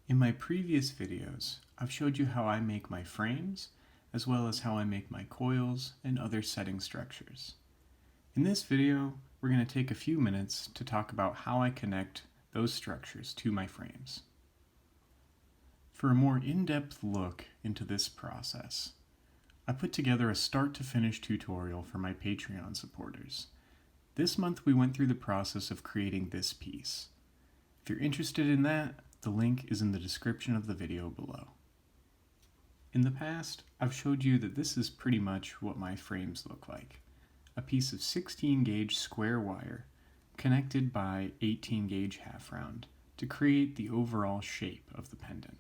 In my previous videos, I've showed you how I make my frames, as well as how I make my coils and other setting structures. In this video, we're going to take a few minutes to talk about how I connect those structures to my frames. For a more in-depth look into this process, I put together a start-to-finish tutorial for my Patreon supporters. This month we went through the process of creating this piece. If you're interested in that, the link is in the description of the video below. In the past, I've showed you that this is pretty much what my frames look like. A piece of 16 gauge square wire connected by 18 gauge half round to create the overall shape of the pendant.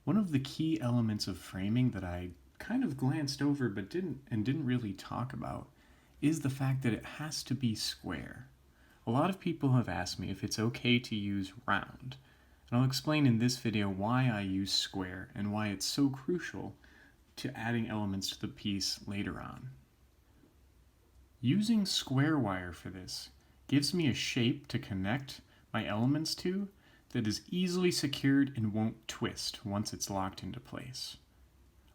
One of the key elements of framing that I kind of glanced over but didn't really talk about is the fact that it has to be square. A lot of people have asked me if it's okay to use round, and I'll explain in this video why I use square and why it's so crucial to adding elements to the piece later on. Using square wire for this gives me a shape to connect my elements to that is easily secured and won't twist once it's locked into place.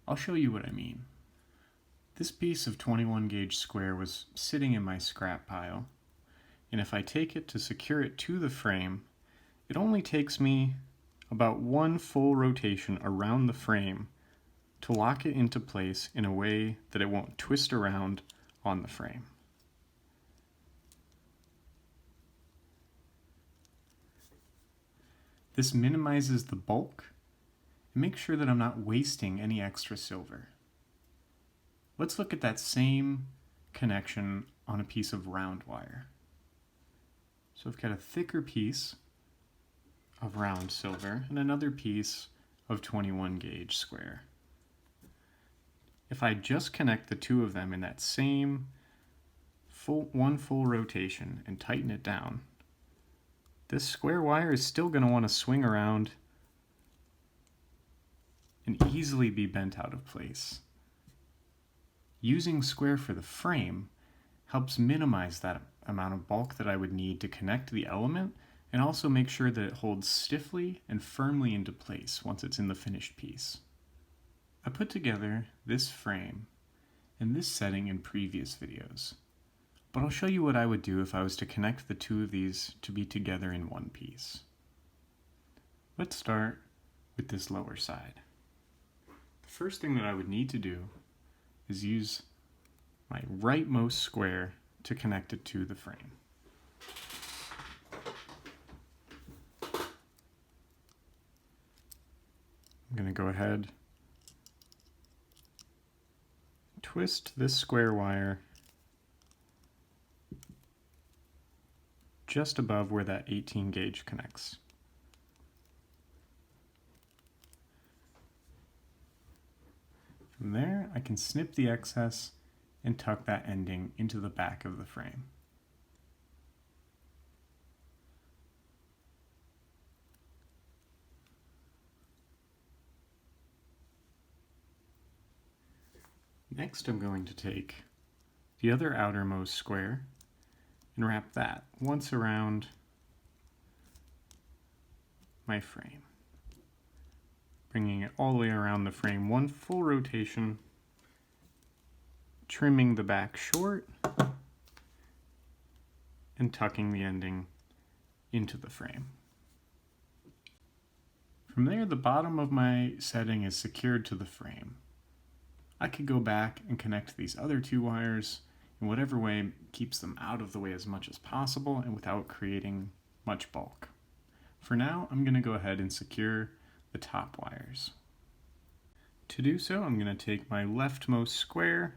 I'll show you what I mean. This piece of 21 gauge square was sitting in my scrap pile, and if I take it to secure it to the frame, it only takes me about one full rotation around the frame to lock it into place in a way that it won't twist around on the frame. This minimizes the bulk and makes sure that I'm not wasting any extra silver. Let's look at that same connection on a piece of round wire. So I've got a thicker piece of round silver and another piece of 21 gauge square. If I just connect the two of them in that same one full rotation and tighten it down, this square wire is still going to want to swing around and easily be bent out of place. Using square for the frame helps minimize that amount of bulk that I would need to connect the element, and also make sure that it holds stiffly and firmly into place once it's in the finished piece. I put together this frame and this setting in previous videos, but I'll show you what I would do if I was to connect the two of these to be together in one piece. Let's start with this lower side. The first thing that I would need to do is use my rightmost square to connect it to the frame. I'm going to go ahead, twist this square wire just above where that 18 gauge connects. From there, I can snip the excess and tuck that ending into the back of the frame. Next, I'm going to take the other outermost square and wrap that once around my frame, bringing it all the way around the frame, one full rotation, trimming the back short and tucking the ending into the frame. From there, the bottom of my setting is secured to the frame. I could go back and connect these other two wires in whatever way keeps them out of the way as much as possible and without creating much bulk. For now, I'm going to go ahead and secure the top wires. To do so, I'm going to take my leftmost square,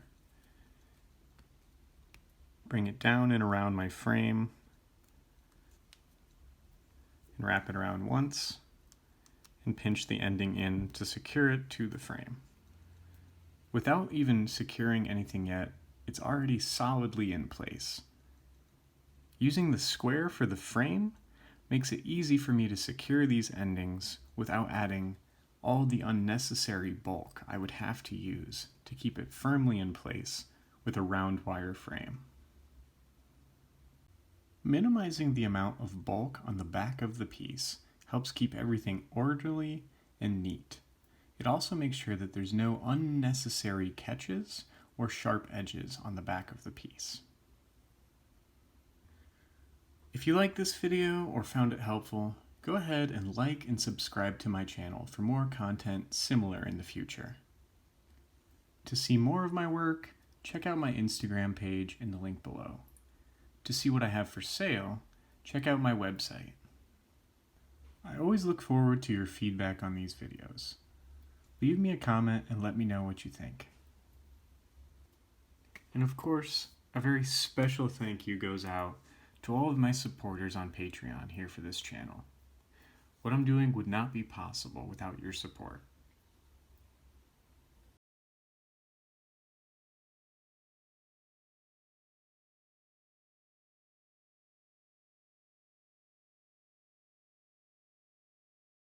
bring it down and around my frame, and wrap it around once, and pinch the ending in to secure it to the frame. Without even securing anything yet, it's already solidly in place. Using the square for the frame makes it easy for me to secure these endings without adding all the unnecessary bulk I would have to use to keep it firmly in place with a round wire frame. Minimizing the amount of bulk on the back of the piece helps keep everything orderly and neat. It also makes sure that there's no unnecessary catches or sharp edges on the back of the piece. If you liked this video or found it helpful, go ahead and like and subscribe to my channel for more content similar in the future. To see more of my work, check out my Instagram page in the link below. To see what I have for sale, check out my website. I always look forward to your feedback on these videos. Leave me a comment and let me know what you think. And of course, a very special thank you goes out to all of my supporters on Patreon here for this channel. What I'm doing would not be possible without your support.